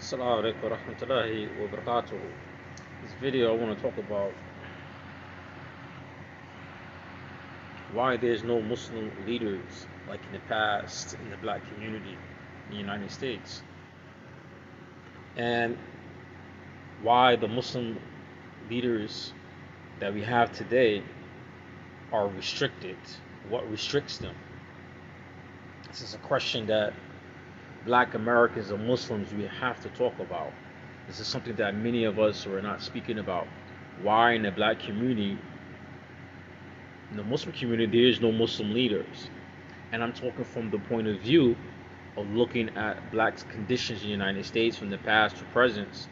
Assalamu alaikum wa rahmatullahi wa barakatuh. This video I want to talk about why there's no Muslim leaders like in the past in the black community in the United States, and why the Muslim leaders that we have today are restricted. What restricts them? This is a question that black Americans and Muslims we have to talk about. This is something that many of us are not speaking about. Why in the black community, in the Muslim community, there is no Muslim leaders. And I'm talking from the point of view of looking at blacks' conditions in the United States from the past to present,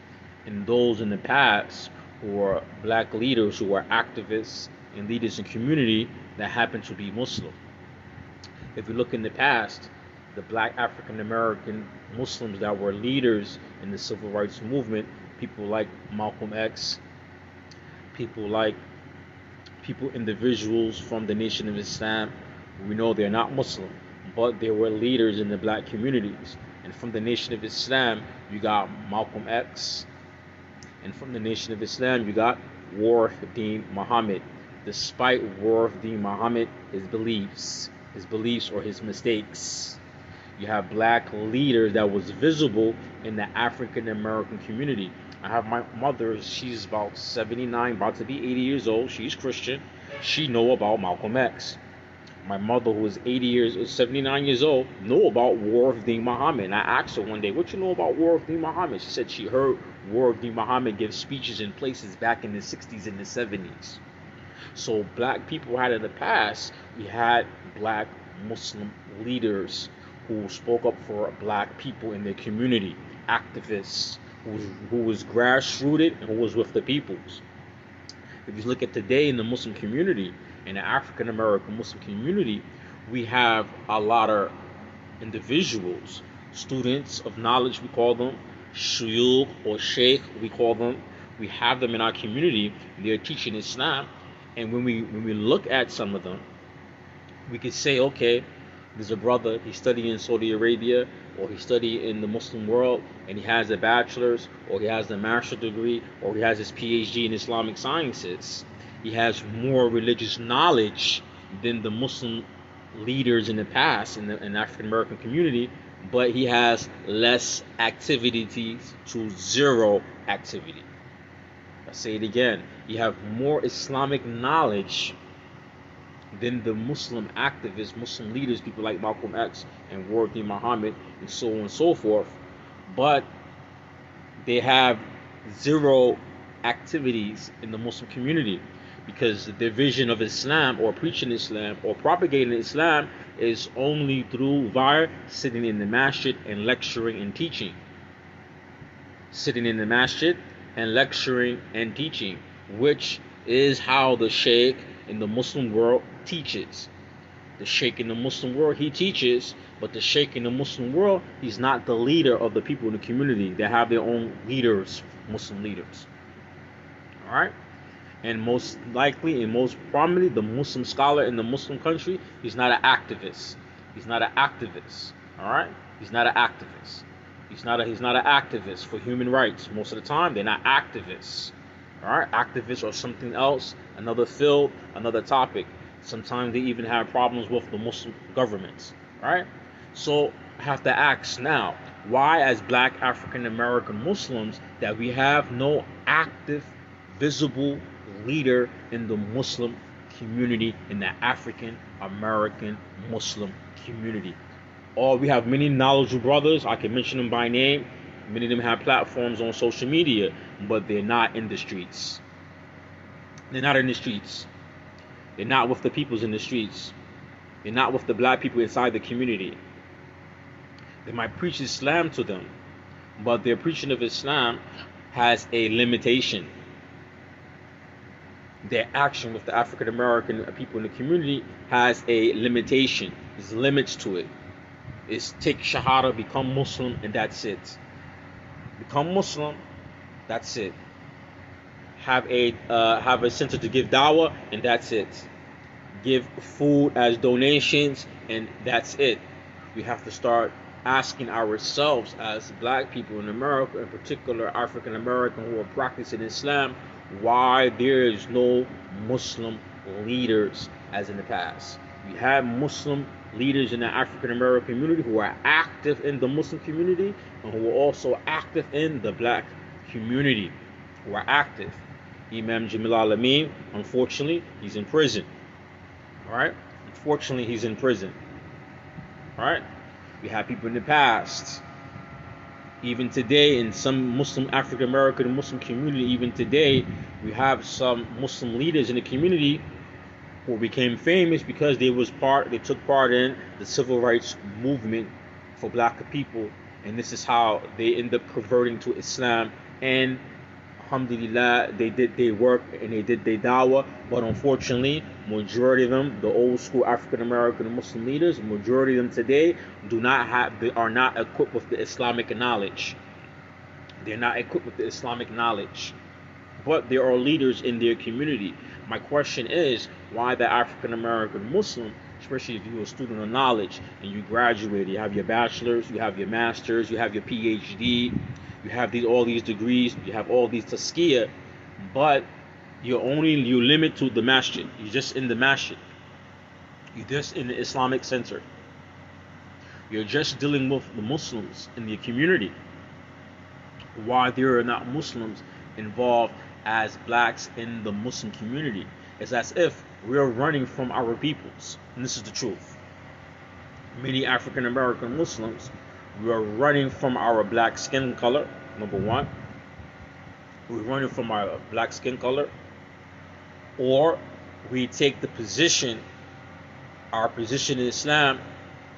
and those in the past who are black leaders who are activists and leaders in community that happen to be Muslim. If we look in the past, the black African American Muslims that were leaders in the civil rights movement, people like Malcolm X, individuals from the Nation of Islam, we know they're not Muslim, but they were leaders in the black communities. And from the Nation of Islam, you got Malcolm X, and from the Nation of Islam, you got Warith Muhammad. Despite Warith Muhammad, his beliefs or his mistakes, you have black leaders that was visible in the African American community. I have my mother, she's about 79, about to be 80 years old. She's Christian. She know about Malcolm X. My mother, who is 79 years old, know about Warith Muhammad. And I asked her one day, what you know about Warith Muhammad? She said she heard Warith Muhammad give speeches in places back in the 60s and the 70s. So black people had in the past, we had black Muslim leaders who spoke up for black people in their community, activists who was grassrooted and who was with the peoples. If you look at today in the Muslim community, in the African American Muslim community, we have a lot of individuals, students of knowledge, we call them, shuyukh or sheikh, we call them. We have them in our community. They're teaching Islam, and when we look at some of them, we could say, okay, there's a brother, he studied in Saudi Arabia, or he studied in the Muslim world, and he has a bachelor's, or he has a master's degree, or he has his PhD in Islamic sciences. He has more religious knowledge than the Muslim leaders in the past in the African American community, but he has less activities to zero activity. I say it again, you have more Islamic knowledge than the Muslim activists, Muslim leaders, people like Malcolm X and Warith Muhammad and so on and so forth, but they have zero activities in the Muslim community because their vision of Islam or preaching Islam or propagating Islam is only through via sitting in the masjid and lecturing and teaching. Sitting in the masjid and lecturing and teaching, which is how the sheikh in the Muslim world teaches. The sheikh in the Muslim world, he teaches, but the sheikh in the Muslim world, he's not the leader of the people in the community. They have their own leaders, Muslim leaders. All right? And most likely and most prominently, the Muslim scholar in the Muslim country, he's not an activist. He's not an activist. All right? He's not an activist. He's not an activist for human rights. Most of the time, they're not activists. All right? Activists or something else, another field, another topic. Sometimes they even have problems with the Muslim governments. All right? So I have to ask now, why as black African American Muslims that we have no active, visible leader in the Muslim community, in the African American Muslim community? Or we have many knowledgeable brothers, I can mention them by name. Many of them have platforms on social media, but they're not in the streets. They're not in the streets. They're not with the peoples in the streets. They're not with the black people inside the community. They might preach Islam to them, but their preaching of Islam has a limitation. Their action with the African American people in the community has a limitation. There's limits to it. It's take Shahada, become Muslim, and that's it. Become Muslim, that's it. Have a center to give dawah, and that's it. Give food as donations, and that's it. We have to start asking ourselves as black people in America, in particular African American who are practicing Islam, why there is no Muslim leaders as in the past. We have Muslim leaders in the African American community who are active in the Muslim community and who are also active in the black community, who are active. Imam Jamil Alameen, unfortunately, he's in prison. All right? Unfortunately, he's in prison. All right? We have people in the past, even today, in some Muslim African American Muslim community, even today, we have some Muslim leaders in the community who became famous because they took part in the civil rights movement for black people, and this is how they end up converting to Islam. And alhamdulillah, they did their work and they did their dawah, but unfortunately, majority of them, the old school African American Muslim leaders, majority of them today they are not equipped with the Islamic knowledge. They're not equipped with the Islamic knowledge, but there are leaders in their community. My question is, why the African American Muslim, especially if you're a student of knowledge and you graduate, you have your bachelor's, you have your master's, you have your PhD, you have all these degrees, you have all these tazkiyah, but you limit to the masjid. You're just in the masjid. You're just in the Islamic center. You're just dealing with the Muslims in the community. Why there are not Muslims involved as blacks in the Muslim community? It's as if we're running from our peoples. And this is the truth. Many African American Muslims, we are running from our black skin color, number one. We're running from our black skin color. Or we take the position, our position in Islam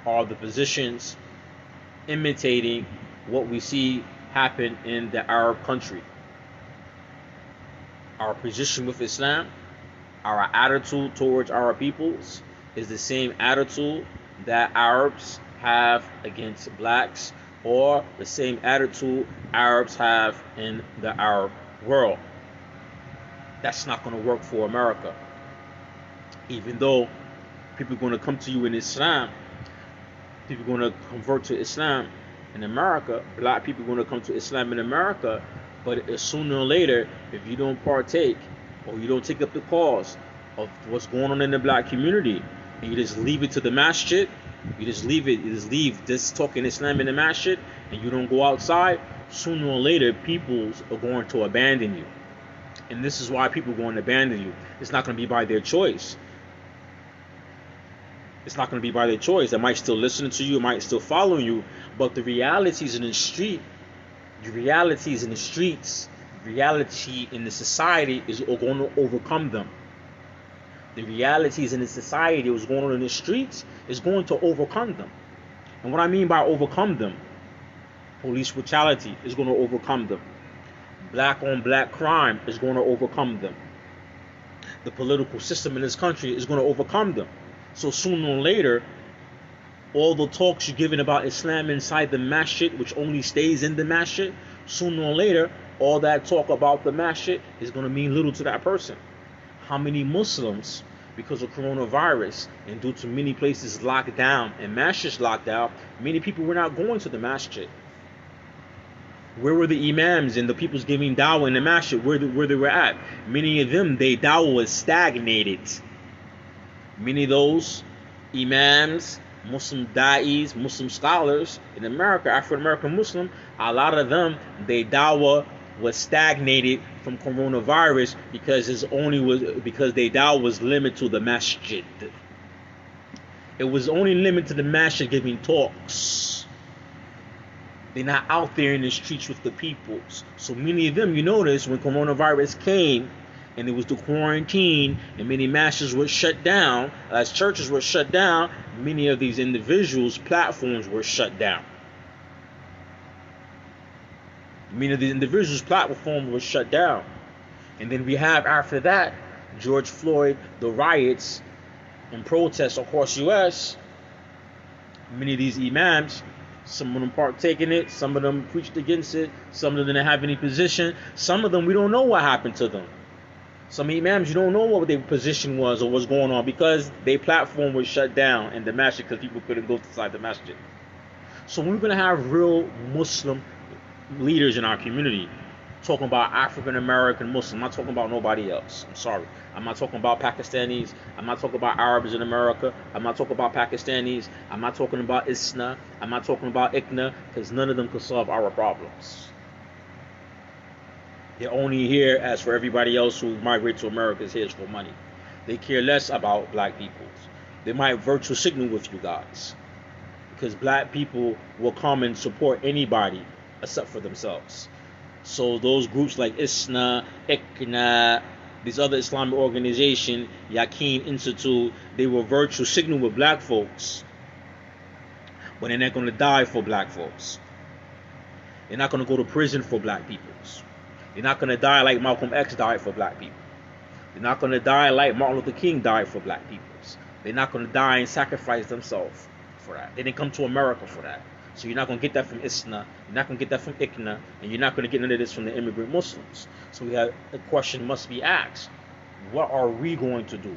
are the positions imitating what we see happen in the Arab country. Our position with Islam, our attitude towards our peoples is the same attitude that Arabs have against blacks, or the same attitude Arabs have in the Arab world. That's not going to work for America. Even though people are going to come to you in Islam, people are going to convert to Islam in America, black people are going to come to Islam in America, but sooner or later, if you don't partake or you don't take up the cause of what's going on in the black community, and you just leave it to the masjid, you just leave this talking Islam in the masjid, and you don't go outside, sooner or later, peoples are going to abandon you. And this is why people are going to abandon you. It's not going to be by their choice. It's not going to be by their choice. They might still listen to you, might still follow you, but the realities in the street, the realities in the streets, reality in the society is going to overcome them. The realities in the society, what's going on in the streets, is going to overcome them. And what I mean by overcome them, police brutality is going to overcome them. Black on black crime is going to overcome them. The political system in this country is going to overcome them. So sooner or later, all the talks you're giving about Islam inside the masjid, which only stays in the masjid, sooner or later, all that talk about the masjid is going to mean little to that person. How many Muslims, because of coronavirus and due to many places locked down and masjids locked down, many people were not going to the masjid. Where were the imams and the people giving dawah in the masjid? Where they were at? Many of them, their dawah was stagnated. Many of those imams, Muslim da'is, Muslim scholars in America, African American Muslim, a lot of them, their dawah was stagnated from coronavirus because their dawah was limited to the masjid. It was only limited to the masjid giving talks. They're not out there in the streets with the peoples. So many of them, you notice, when coronavirus came and there was the quarantine and many masjids were shut down, as churches were shut down, many of these individuals' platforms were shut down. Many of these individuals' platforms were shut down. And then we have, after that, George Floyd, the riots and protests across U.S. Many of these imams, some of them partake in it, some of them preached against it, some of them didn't have any position, some of them we don't know what happened to them. Some imams, you don't know what their position was or what's going on because their platform was shut down in the masjid because people couldn't go inside the masjid. So when we're gonna have real Muslim leaders in our community, talking about African American Muslim, I'm not talking about nobody else. I'm sorry. I'm not talking about Pakistanis. I'm not talking about Arabs in America. I'm not talking about Pakistanis. I'm not talking about ISNA. I'm not talking about ICNA, because none of them can solve our problems. They're only here, as for everybody else who migrate to America, is here for money. They care less about black people. They might virtue signal with you guys, because black people will come and support anybody except for themselves. So those groups like ISNA, ICNA, these other Islamic organizations, Yaqeen Institute, they will virtue signal with black folks, but they're not going to die for black folks. They're not going to go to prison for black people. They're not going to die like Malcolm X died for black people. They're not going to die like Martin Luther King died for black people. They're not going to die and sacrifice themselves for that. They didn't come to America for that. So you're not going to get that from ISNA, you're not going to get that from ICNA, and you're not going to get none of this from the immigrant Muslims. So a question must be asked: what are we going to do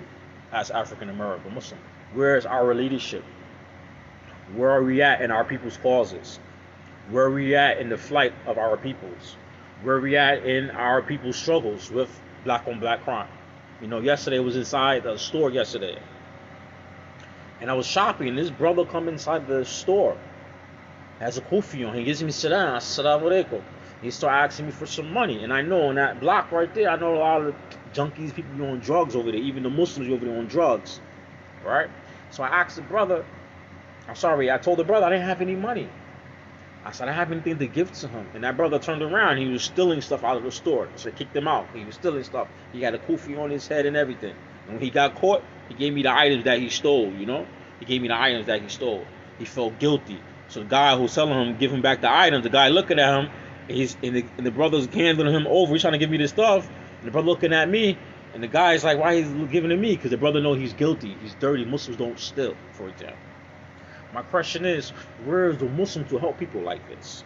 as African American Muslims? Where is our leadership? Where are we at in our people's causes? Where are we at in the flight of our peoples? Where are we at in our people's struggles with black on black crime? Yesterday I was inside the store yesterday, and I was shopping, and this brother come inside the store, has a kufi on. He gives me salam, assalamu alaikum. He start asking me for some money, and I know on that block right there, I know a lot of junkies, people on drugs over there, even the Muslims over there on drugs, right? So I asked the brother, I told the brother I didn't have any money. I said I have anything to give to him, and that brother turned around. He was stealing stuff out of the store, so I kicked him out. He was stealing stuff. He had a kufi on his head and everything. And when he got caught, he gave me the items that he stole. He gave me the items that he stole. He felt guilty. So the guy who's selling him, give him back the items. The guy looking at him, and the brother's handling him over. He's trying to give me this stuff, and the brother looking at me, and the guy's like, "Why he's giving it to me?" Because the brother know he's guilty. He's dirty. Muslims don't steal, for example. My question is, where is the Muslims to help people like this?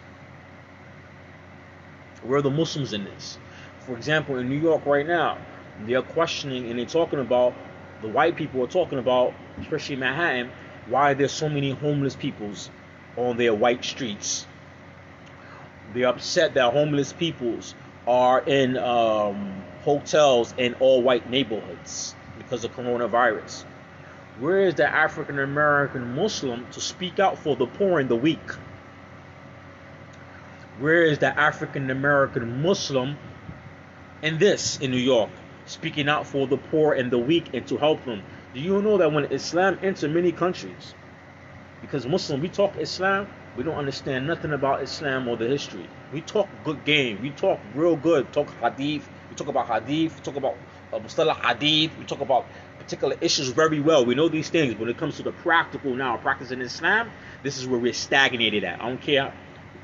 Where are the Muslims in this? For example, in New York right now, they're questioning and they're talking about, the white people are talking about, especially in Manhattan, why there's so many homeless peoples on their white streets. They're upset that homeless peoples are in hotels in all white neighborhoods because of coronavirus. Where is the African American Muslim to speak out for the poor and the weak? Where is the African American Muslim in New York, speaking out for the poor and the weak and to help them? Do you know that when Islam entered many countries, because Muslim, we talk Islam, we don't understand nothing about Islam or the history. We talk good game, we talk real good, talk hadith, we talk about hadith, we talk about mustalah hadith, we talk about particular issues very well. We know these things, but when it comes to the practical now, practicing Islam, this is where we're stagnated at. I don't care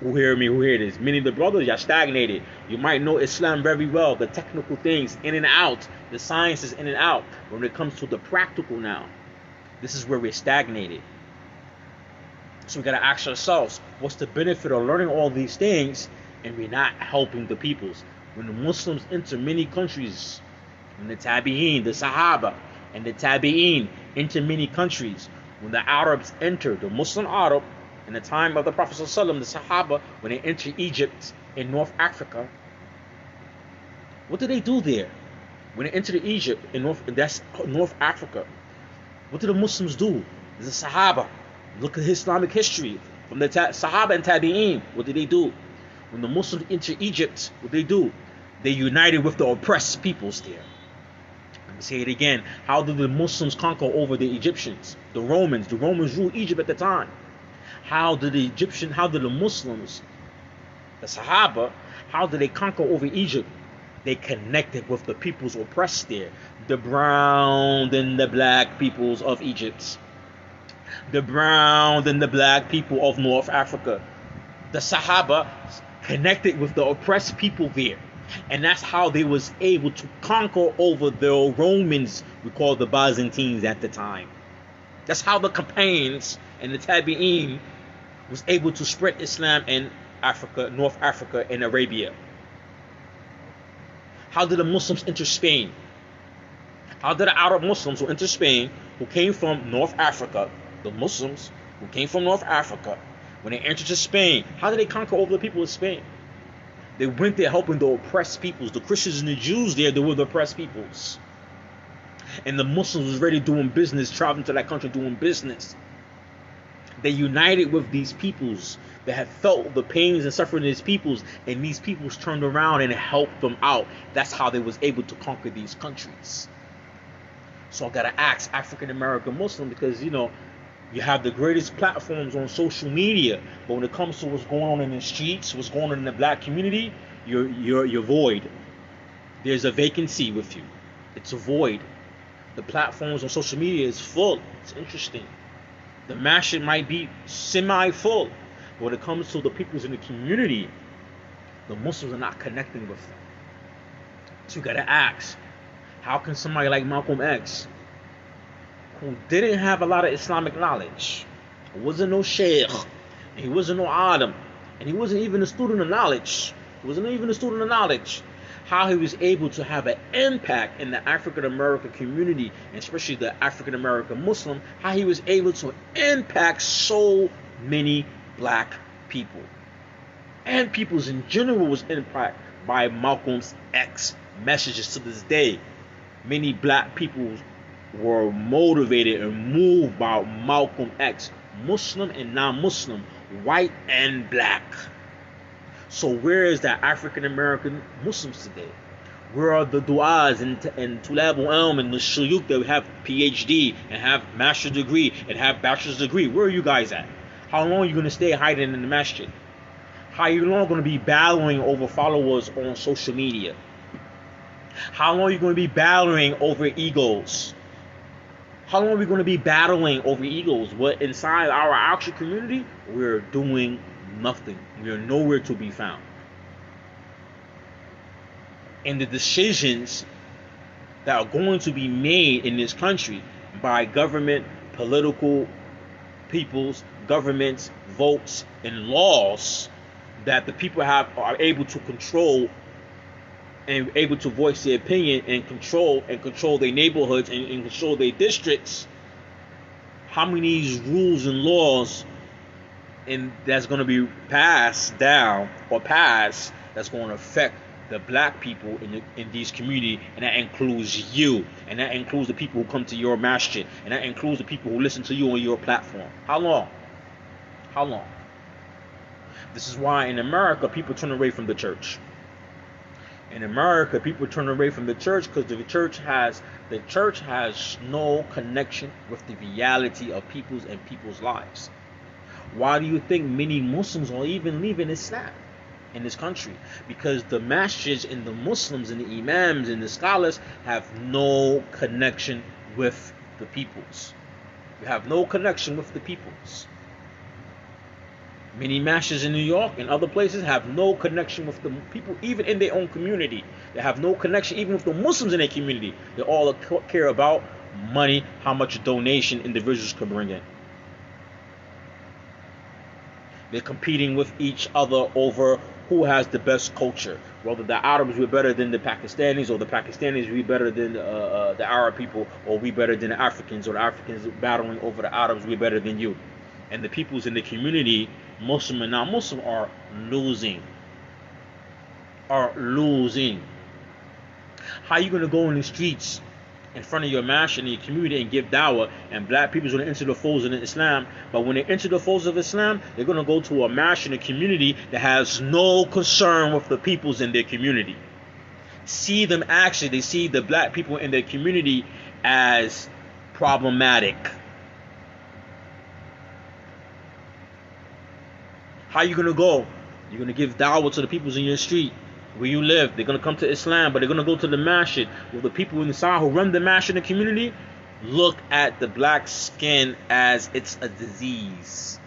who hear me, who hear this. Many of the brothers, y'all stagnated. You might know Islam very well, the technical things in and out, the sciences in and out. When it comes to the practical now, this is where we're stagnated. So we gotta ask ourselves, what's the benefit of learning all these things and we're not helping the peoples? When the Muslims enter many countries, when the Tabi'een, the Sahaba, and the Tabi'een enter many countries, when the Arabs enter, the Muslim Arab, in the time of the Prophet ﷺ, the Sahaba, when they enter Egypt in North Africa, what did they do there? When they entered Egypt in North Africa, what did the Muslims do? The Sahaba, look at Islamic history from the Sahaba and Tabi'een. What did they do? When the Muslims enter Egypt, what did they do? They united with the oppressed peoples there. Let me say it again. How did the Muslims conquer over the Egyptians? The Romans ruled Egypt at the time. How did the Muslims, the Sahaba, how did they conquer over Egypt? They connected with the peoples oppressed there. The brown and the black peoples of Egypt. The brown and the black people of North Africa. The Sahaba connected with the oppressed people there. And that's how they was able to conquer over the Romans, we call the Byzantines at the time. That's how the companions and the Tabi'een was able to spread Islam in Africa, North Africa, and Arabia. How did the Muslims enter Spain? How did the Arab Muslims who entered Spain, who came from North Africa, the Muslims who came from North Africa, When they entered to Spain, how did they conquer over the people of Spain? They went there helping the oppressed peoples. The Christians and the Jews there, they were the oppressed peoples. And the Muslims was already doing business, traveling to that country doing business. They united with these peoples that had felt the pains and suffering of these peoples, and these peoples turned around and helped them out. That's how they was able to conquer these countries. So I gotta ask African American Muslim, because you have the greatest platforms on social media, but when it comes to what's going on in the streets, what's going on in the black community, you're void. There's a vacancy with you. It's a void. The platforms on social media is full. It's interesting. The masjid might be semi-full, but when it comes to the peoples in the community, the Muslims are not connecting with them. So you gotta ask, how can somebody like Malcolm X, who didn't have a lot of Islamic knowledge, he wasn't no sheikh, and he wasn't no alim, and he wasn't even a student of knowledge, how he was able to have an impact in the African American community, and especially the African American Muslim, how he was able to impact so many black people. And peoples in general was impacted by Malcolm X messages to this day. Many black people were motivated and moved by Malcolm X, Muslim and non-Muslim, white and black. So where is the African American Muslims today? Where are the du'as and Tulab al-Ilm and the shuyukh that have PhD and have master's degree and have bachelor's degree? Where are you guys at? How long are you going to stay hiding in the masjid? How long are you going to be battling over followers on social media? How long are you going to be battling over egos? How long are we going to be battling over egos? But inside our actual community, we're doing nothing. We are nowhere to be found. And the decisions that are going to be made in this country by government, political peoples, governments, votes, and laws that the people are able to control and able to voice their opinion and control their neighborhoods and control their districts. How many of these rules and laws and that's going to be passed down or passed that's going to affect the black people in these communities, and that includes you, and that includes the people who come to your masjid, and that includes the people who listen to you on your platform. How long? This is why in America people turn away from the church. In America, people turn away from the church because the church has no connection with the reality of people's lives. Why do you think many Muslims are even leaving Islam in this country? Because the masjids and the Muslims and the imams and the scholars have no connection with the peoples. You have no connection with the peoples. Many masjids in New York and other places have no connection with the people, even in their own community. They have no connection even with the Muslims in their community. They all care about money, how much donation individuals can bring in. They're competing with each other over who has the best culture. Whether the Arabs were better than the Pakistanis, or the Pakistanis were better than the Arab people, or we better than the Africans, or the Africans battling over the Arabs, we're better than you. And the peoples in the community, Muslim and non-Muslim, are losing. How are you going to go in the streets in front of your masjid in your community and give dawah, and black people are going to enter the folds of Islam, but when they enter the folds of Islam, they're going to go to a masjid in a community that has no concern with the peoples in their community. They see the black people in their community as problematic. How are you going to go? You're going to give dawah to the peoples in your street where you live. They're going to come to Islam, but they're going to go to the masjid. Well, the people inside who run the masjid in the community look at the black skin as it's a disease.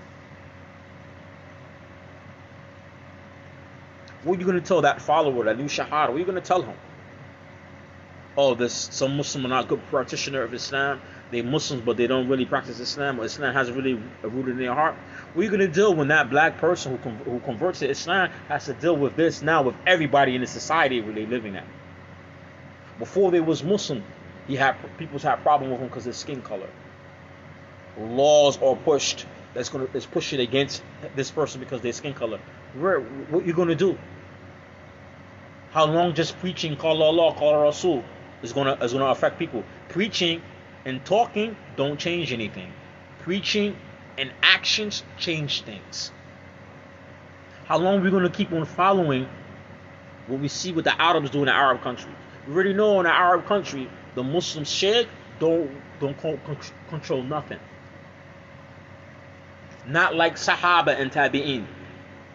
What are you going to tell that follower, that new shahada? What are you going to tell him? Oh, some Muslims are not good practitioner of Islam. They're Muslims, but they don't really practice Islam, or Islam hasn't really rooted in their heart. What are you going to deal when that black person who converts to Islam has to deal with this now with everybody in the society where they're living at? Before they was Muslim, people had problem with him because of his skin color. Laws are pushed that's pushing against this person because of their skin color. What you gonna do? How long just preaching call Allah, call Rasul is gonna affect people? Preaching and talking don't change anything. Preaching and actions change things. How long are we gonna keep on following what we see what the Arabs do in the Arab country? We already know in the Arab country the Muslim sheikh don't control nothing. Not like Sahaba and Tabi'in.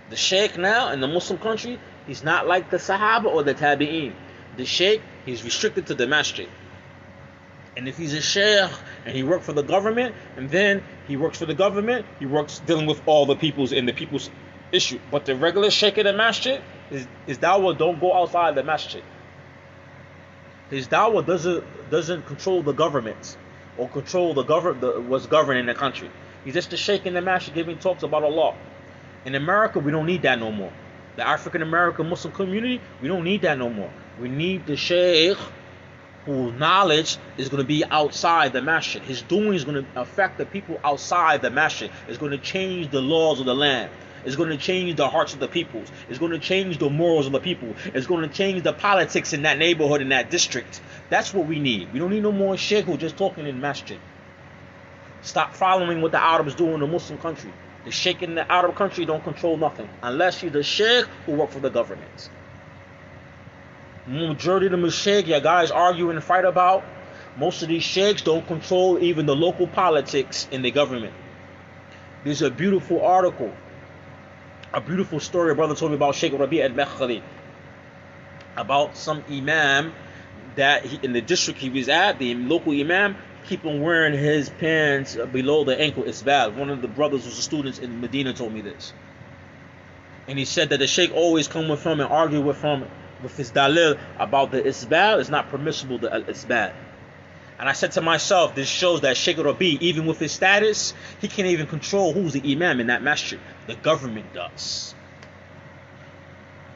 The sheikh now in the Muslim country, he's not like the Sahaba or the Tabi'in. The sheikh, he's restricted to the masjid. And if he's a sheikh and he works for the government, and then he works for the government, he works dealing with all the people's and the people's issue. But the regular sheikh in the masjid, his dawah don't go outside the masjid. His dawah doesn't control the government or control what's governing the country. He's just a sheikh in the masjid giving talks about Allah. In America, we don't need that no more. The African American Muslim community, we don't need that no more. We need the sheikh whose knowledge is going to be outside the masjid. His doing is going to affect the people outside the masjid. It's going to change the laws of the land. It's going to change the hearts of the people. It's going to change the morals of the people. It's going to change the politics in that neighborhood, in that district. That's what we need. We don't need no more sheikh who just talking in masjid. Stop following what the Arabs do in the Muslim country. The sheikh in the Arab country don't control nothing unless you're the sheikh who work for the government. Majority of the sheikh, your guys argue and fight about, most of these sheikhs don't control even the local politics in the government. There's a beautiful article, a beautiful story a brother told me about Sheikh Rabi al-Bakhari, about some imam that in the district he was at, the local imam keep on wearing his pants below the ankle. It's bad. One of the brothers who's a student in Medina told me this. And he said that the sheikh always come with him and argue with him with his dalil about the isbal. It's not permissible, the isbal. And I said to myself, this shows that Sheikh Rabi, even with his status, he can't even control who's the imam in that masjid. The government does.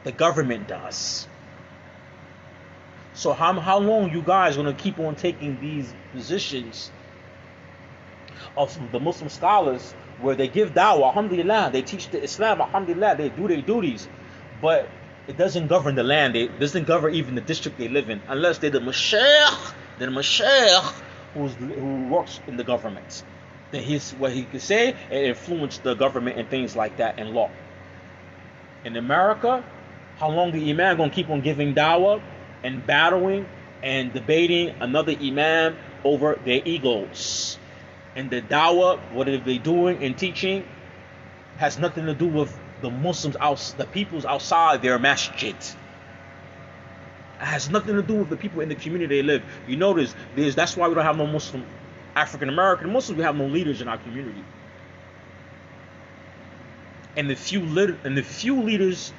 The government does. So how long you guys going to keep on taking these positions of the Muslim scholars where they give da'wah, alhamdulillah, they teach the Islam, alhamdulillah, they do their duties, but it doesn't govern the land, it doesn't govern even the district they live in, unless they're the mashaykh who works in the government. Then what he could say and influence the government and things like that and law. In America, how long the imam going to keep on giving da'wah and battling and debating another imam over their egos? And the dawah, what are they doing and teaching, has nothing to do with the Muslims the peoples outside their masjid. It has nothing to do with the people in the community they live. You notice that's why we don't have no Muslim African American Muslims. We have no leaders in our community. And the few leaders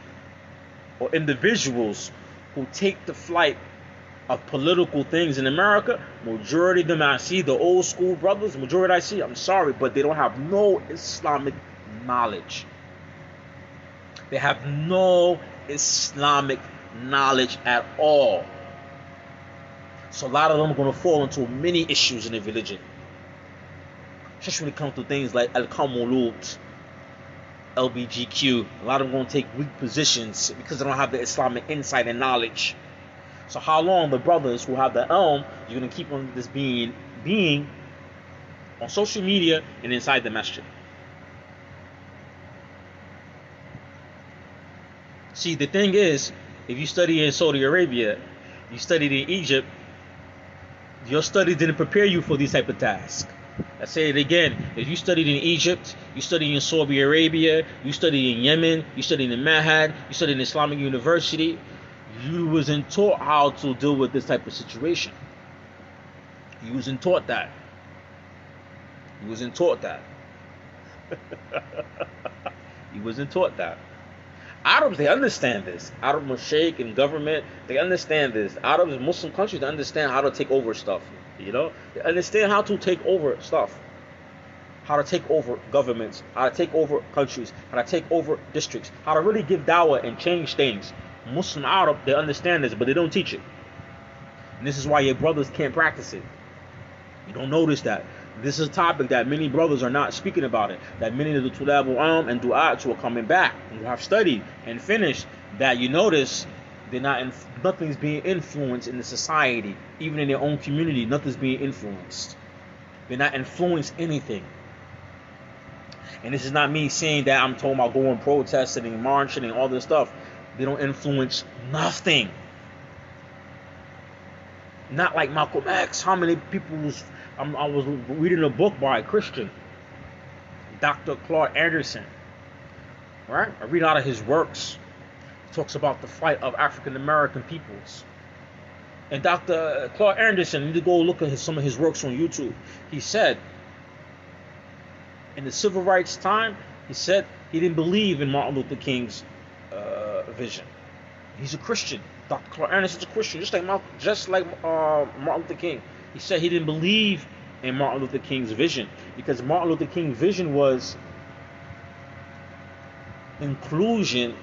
or individuals who take the flight of political things in America, majority of them I see, the old school brothers, majority I see, I'm sorry, but they don't have no Islamic knowledge. They have no Islamic knowledge at all. So a lot of them are going to fall into many issues in their religion. Especially when it comes to things like Al-Kamulud, LBGQ. A lot of them are going to take weak positions because they don't have the Islamic insight and knowledge. So how long the brothers who have the you're going to keep on this being on social media and inside the masjid? See, the thing is, if you study in Saudi Arabia, you studied in Egypt, your study didn't prepare you for these type of tasks. I say it again, if you studied in Egypt, you studied in Saudi Arabia, you studied in Yemen, you studied in Mahad, you studied in Islamic University, you wasn't taught how to deal with this type of situation. You wasn't taught that. You wasn't taught that. You wasn't taught that. Arabs, they understand this. Arab Mashaykh and government, they understand this. Arabs, Muslim countries, they understand how to take over stuff. You know? They understand how to take over stuff. How to take over governments. How to take over countries. How to take over districts. How to really give dawah and change things. Muslim Arab, they understand this, but they don't teach it. And this is why your brothers can't practice it. You don't notice that. This is a topic that many brothers are not speaking about it. That many of the Tulab and Du'ats who are coming back and who have studied and finished, that you notice they're not nothing's being influenced in the society, even in their own community. Nothing's being influenced. They're not influenced anything. And this is not me saying that I'm talking about going protesting and marching and all this stuff. They don't influence nothing. Not like Malcolm X. How many people I was reading a book by a Christian, Dr. Claude Anderson. Right? I read out of his works. He talks about the fight of African American peoples. And Dr. Claude Anderson, you need to go look at some of his works on YouTube. He said, in the civil rights time, he said he didn't believe in Martin Luther King's vision. He's a Christian. Dr. Claude Anderson's a Christian, just like Martin Luther King. He said he didn't believe in Martin Luther King's vision because Martin Luther King's vision was inclusion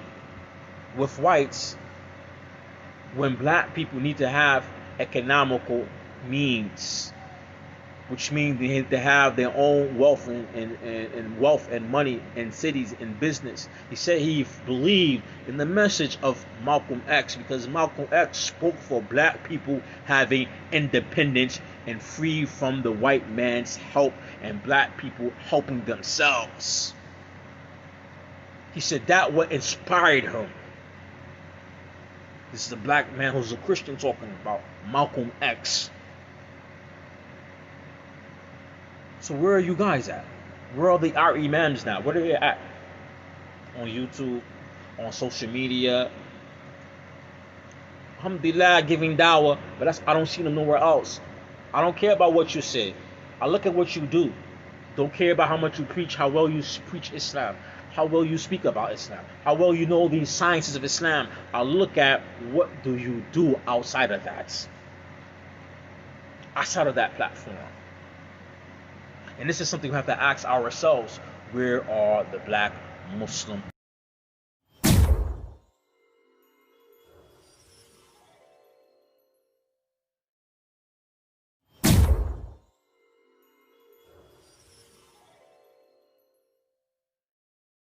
with whites when black people need to have economical means, which means they need to have their own wealth and wealth and money and cities and business. He said he believed in the message of Malcolm X because Malcolm X spoke for black people having independence and free from the white man's help and black people helping themselves. He said that what inspired him. This is a black man who's a Christian talking about Malcolm X. So where are you guys at? Where are our imams now? Where are they at? On YouTube, on social media. Alhamdulillah, giving dawah, but I don't see them nowhere else. I don't care about what you say. I look at what you do. Don't care about how much you preach, how well you preach Islam, how well you speak about Islam, how well you know these sciences of Islam. I look at what do you do outside of that. Outside of that platform. And this is something we have to ask ourselves. Where are the black Muslim